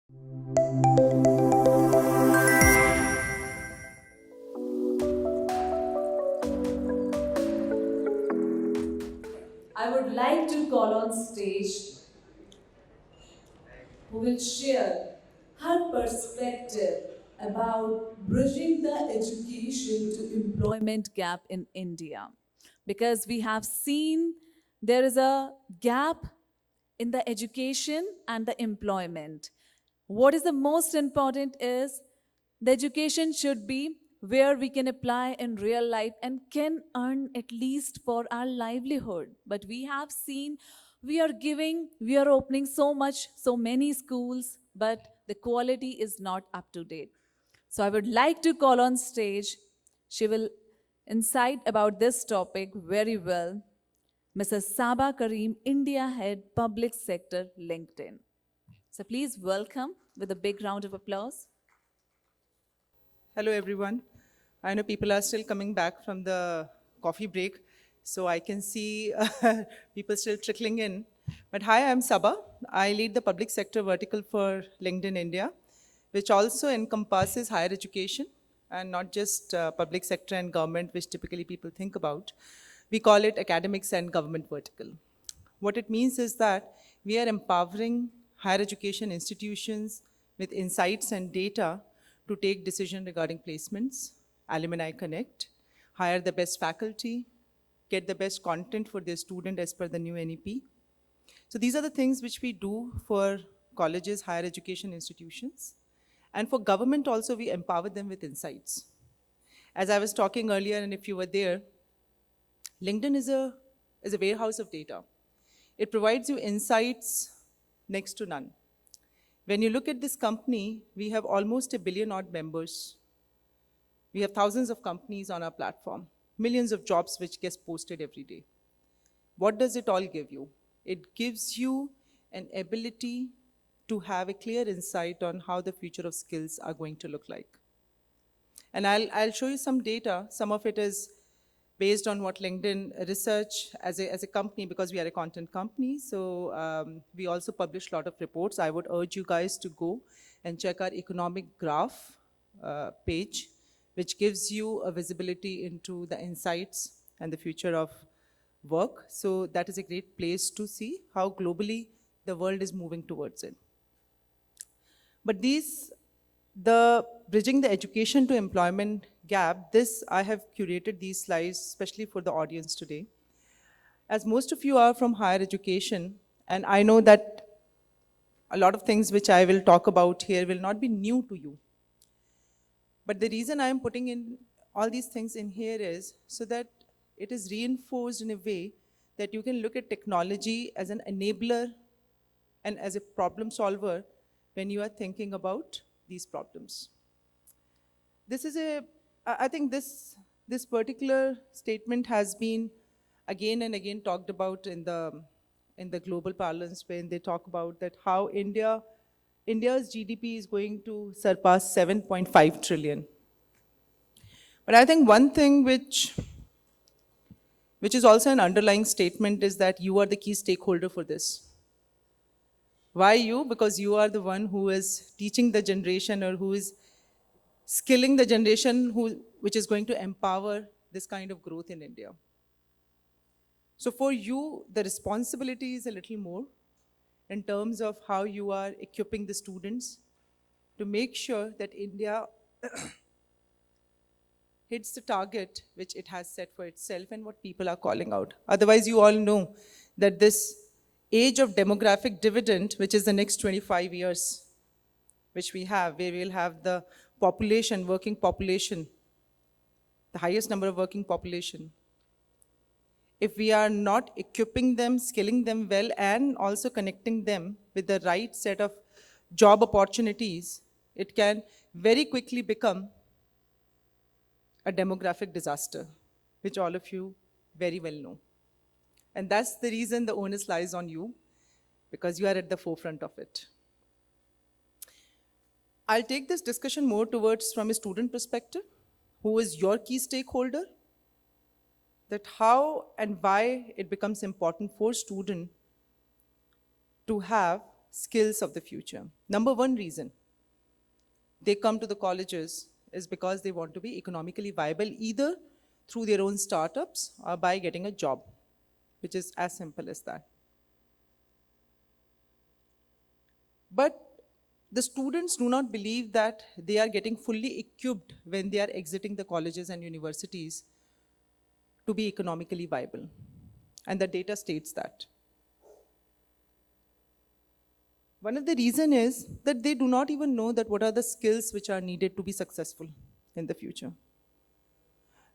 I would like to call on stage who will share her perspective about bridging the education to employment gap in India. Because we have seen there is a gap in the education and the employment. What is the most important is the education should be where we can apply in real life and can earn at least for our livelihood. But we have seen we are opening so many schools, but the quality is not up to date. So I would like to call on stage, she will insight about this topic very well, Mrs. Saba Karim, India Head Public Sector LinkedIn. So please welcome with a big round of applause. Hello, everyone. I know people are still coming back from the coffee break, so I can see people still trickling in. But hi, I'm Saba. I lead the public sector vertical for LinkedIn India, which also encompasses higher education and not just public sector and government, which typically people think about. We call it academics and government vertical. What it means is that we are empowering higher education institutions with insights and data to take decision regarding placements, alumni connect, hire the best faculty, get the best content for their student as per the new NEP. So these are the things which we do for colleges, higher education institutions. And for government also, we empower them with insights. As I was talking earlier, and if you were there, LinkedIn is a warehouse of data. It provides you insights next to none. When you look at this company, we have almost 1 billion odd members. We have thousands of companies on our platform, millions of jobs which gets posted every day. What does it all give you? It gives you an ability to have a clear insight on how the future of skills are going to look like. And I'll show you some data. Some of it is based on what LinkedIn research as a company, because we are a content company. So we also publish a lot of reports. I would urge you guys to go and check our economic graph page, which gives you a visibility into the insights and the future of work. So that is a great place to see how globally the world is moving towards it. But the bridging the education to employment gap, I have curated these slides especially for the audience today. As most of you are from higher education, and I know that a lot of things which I will talk about here will not be new to you. But the reason I am putting in all these things in here is so that it is reinforced in a way that you can look at technology as an enabler and as a problem solver when you are thinking about these problems. I think this particular statement has been again and again talked about in the global parlance, when they talk about that how India's GDP is going to surpass 7.5 trillion. But I think one thing which is also an underlying statement is that you are the key stakeholder for this. Why you? Because you are the one who is teaching the generation, or who is skilling the generation which is going to empower this kind of growth in India. So for you, the responsibility is a little more in terms of how you are equipping the students to make sure that India hits the target which it has set for itself and what people are calling out. Otherwise, you all know that this age of demographic dividend, which is the next 25 years, which we have, where we'll have the population, working population, the highest number of working population. If we are not equipping them, skilling them well, and also connecting them with the right set of job opportunities, it can very quickly become a demographic disaster, which all of you very well know. And that's the reason the onus lies on you, because you are at the forefront of it. I'll take this discussion more towards from a student perspective, who is your key stakeholder, that how and why it becomes important for student to have skills of the future. Number one reason they come to the colleges is because they want to be economically viable either through their own startups or by getting a job, which is as simple as that. But the students do not believe that they are getting fully equipped when they are exiting the colleges and universities to be economically viable. And the data states that. One of the reasons is that they do not even know that what are the skills which are needed to be successful in the future.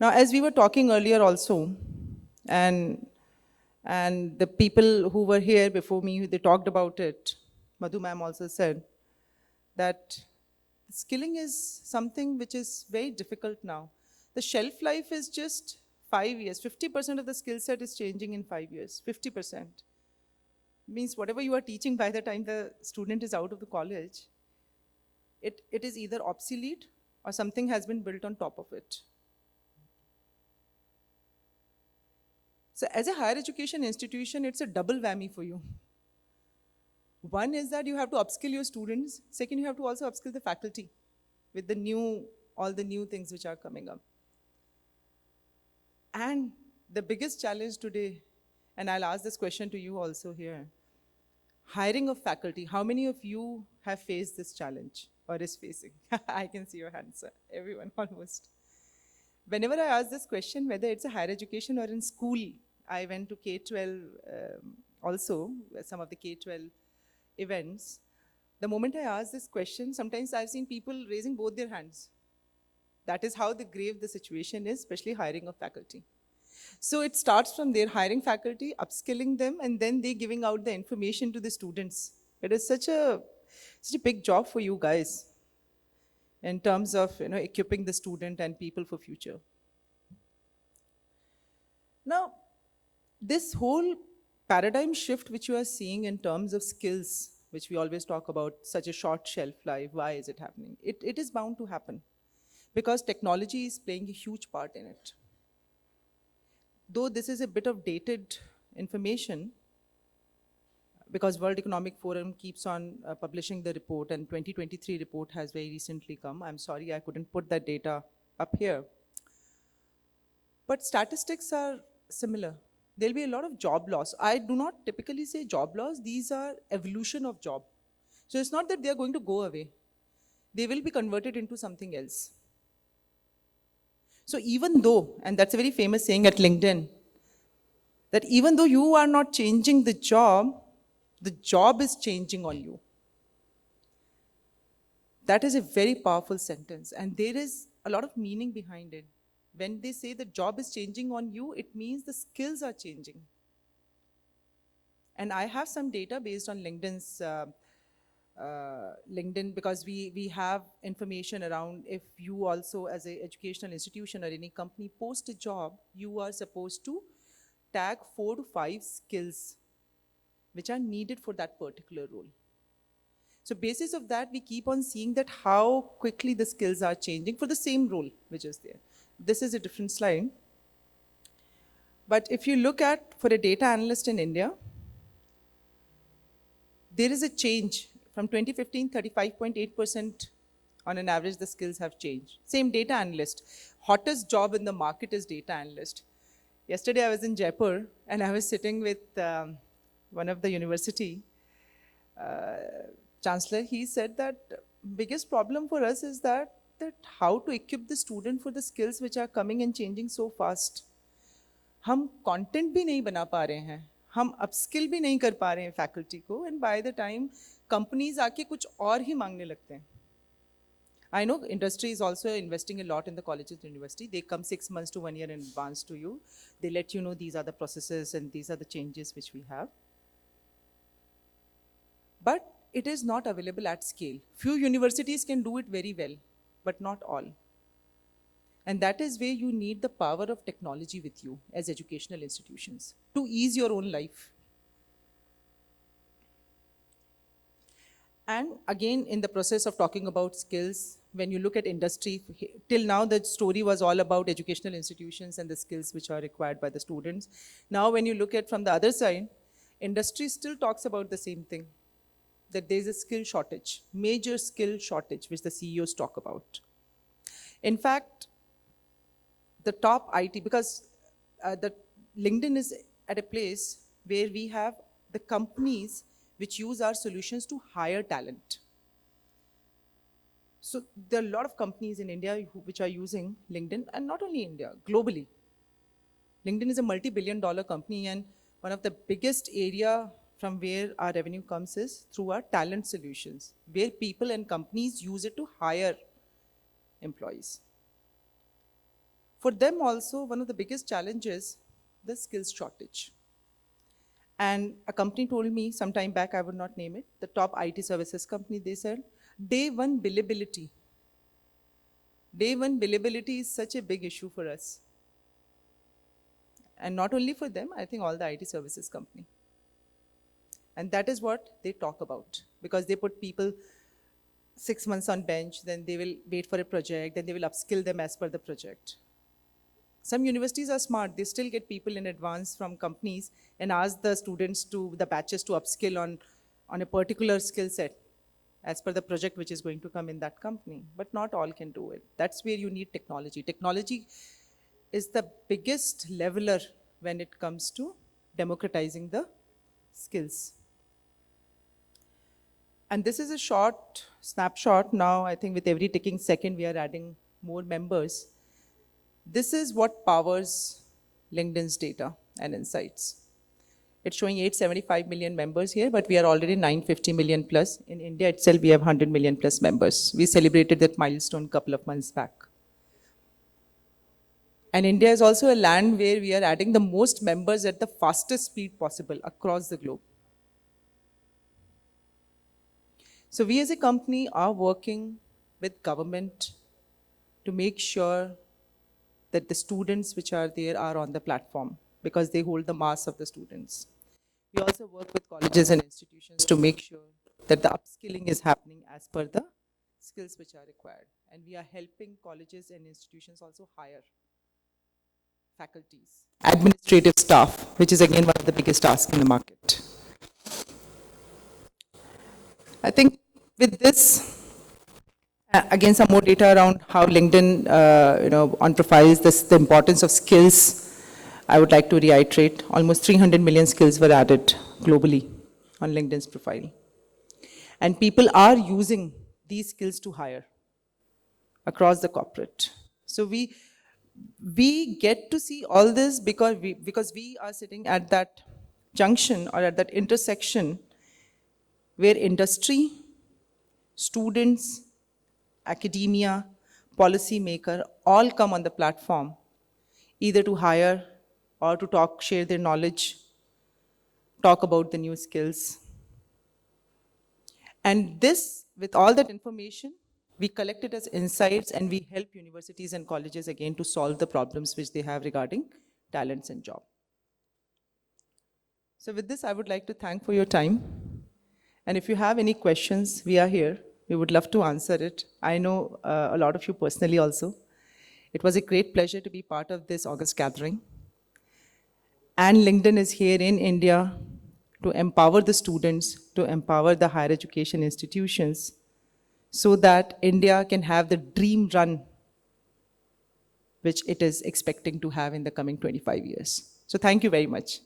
Now, as we were talking earlier also, and the people who were here before me, they talked about it. Madhu ma'am also said that skilling is something which is very difficult now. The shelf life is just 5 years. 50% of the skill set is changing in 5 years. 50%. Means whatever you are teaching by the time the student is out of the college, it is either obsolete or something has been built on top of it. So as a higher education institution, it's a double whammy for you. One is that you have to upskill your students. Second, you have to also upskill the faculty with all the new things which are coming up. And the biggest challenge today, and I'll ask this question to you also here, hiring of faculty. How many of you have faced this challenge or is facing? I can see your hands, sir. Everyone almost. Whenever I ask this question, whether it's a higher education or in school, I went to K-12 also, some of the K-12 events. The moment I ask this question, sometimes I've seen people raising both their hands. That is how grave the situation is, especially hiring of faculty. So it starts from there, hiring faculty, upskilling them, and then they giving out the information to the students. It is such a big job for you guys in terms of equipping the student and people for future. Now, this whole paradigm shift which you are seeing in terms of skills, which we always talk about, such a short shelf life, why is it happening? It is bound to happen because technology is playing a huge part in it. Though this is a bit of dated information, because World Economic Forum keeps on publishing the report, and 2023 report has very recently come. I'm sorry I couldn't put that data up here. But statistics are similar. There'll be a lot of job loss. I do not typically say job loss. These are evolution of job. So it's not that they're going to go away. They will be converted into something else. So even though, and that's a very famous saying at LinkedIn, that even though you are not changing the job is changing on you. That is a very powerful sentence, and there is a lot of meaning behind it. When they say the job is changing on you, it means the skills are changing. And I have some data based on LinkedIn's LinkedIn, because we have information around if you also as an educational institution or any company post a job, you are supposed to tag 4 to 5 skills which are needed for that particular role. So basis of that, we keep on seeing that how quickly the skills are changing for the same role which is there. This is a different slide. But if you look at, for a data analyst in India, there is a change. From 2015, 35.8% on an average, the skills have changed. Same data analyst. Hottest job in the market is data analyst. Yesterday I was in Jaipur and I was sitting with one of the university chancellor. He said that biggest problem for us is that how to equip the student for the skills which are coming and changing so fast. हम content भी नहीं बना पा रहे हैं, हम upskill भी नहीं कर पा रहे हैं faculty को, and by the time companies आके कुछ और ही मांगने लगते हैं. I know industry is also investing a lot in the colleges and university. They come 6 months to 1 year in advance to you. They let you know these are the processes and these are the changes which we have. But it is not available at scale. Few universities can do it very well, but not all. And that is where you need the power of technology with you as educational institutions to ease your own life. And again, in the process of talking about skills, when you look at industry, till now the story was all about educational institutions and the skills which are required by the students. Now when you look at from the other side, industry still talks about the same thing. that there's a skill shortage, major skill shortage, which the CEOs talk about. In fact, the top IT, because the LinkedIn is at a place where we have the companies which use our solutions to hire talent. So there are a lot of companies in India which are using LinkedIn, and not only India, globally. LinkedIn is a multi-billion-dollar company, and one of the biggest area from where our revenue comes is through our talent solutions, where people and companies use it to hire employees. For them also, one of the biggest challenges, the skills shortage. And a company told me some time back, I would not name it, the top IT services company, they said, day one billability. Day one billability is such a big issue for us. And not only for them, I think all the IT services company. And that is what they talk about, because they put people 6 months on bench, then they will wait for a project, then they will upskill them as per the project. Some universities are smart. They still get people in advance from companies and ask the students the batches to upskill on a particular skill set as per the project which is going to come in that company. But not all can do it. That's where you need technology. Technology is the biggest leveler when it comes to democratizing the skills. And this is a short snapshot. Now, I think with every ticking second, we are adding more members. This is what powers LinkedIn's data and insights. It's showing 875 million members here, but we are already 950 million plus. In India itself, we have 100 million plus members. We celebrated that milestone a couple of months back. And India is also a land where we are adding the most members at the fastest speed possible across the globe. So we as a company are working with government to make sure that the students which are there are on the platform, because they hold the mass of the students. We also work with colleges and institutions to make sure that the upskilling is happening as per the skills which are required. And we are helping colleges and institutions also hire faculties, administrative staff, which is again one of the biggest tasks in the market. I think with this, again, some more data around how LinkedIn, on profiles, the importance of skills. I would like to reiterate, almost 300 million skills were added globally on LinkedIn's profile. And people are using these skills to hire across the corporate. So we get to see all this because we are sitting at that junction or at that intersection where industry, students, academia, policymaker, all come on the platform, either to hire or to talk, share their knowledge, talk about the new skills. And this, with all that information, we collect it as insights and we help universities and colleges again to solve the problems which they have regarding talents and job. So with this, I would like to thank for your time. And if you have any questions, we are here. We would love to answer it. I know a lot of you personally also. It was a great pleasure to be part of this August gathering. And LinkedIn is here in India to empower the students, to empower the higher education institutions, so that India can have the dream run which it is expecting to have in the coming 25 years. So thank you very much.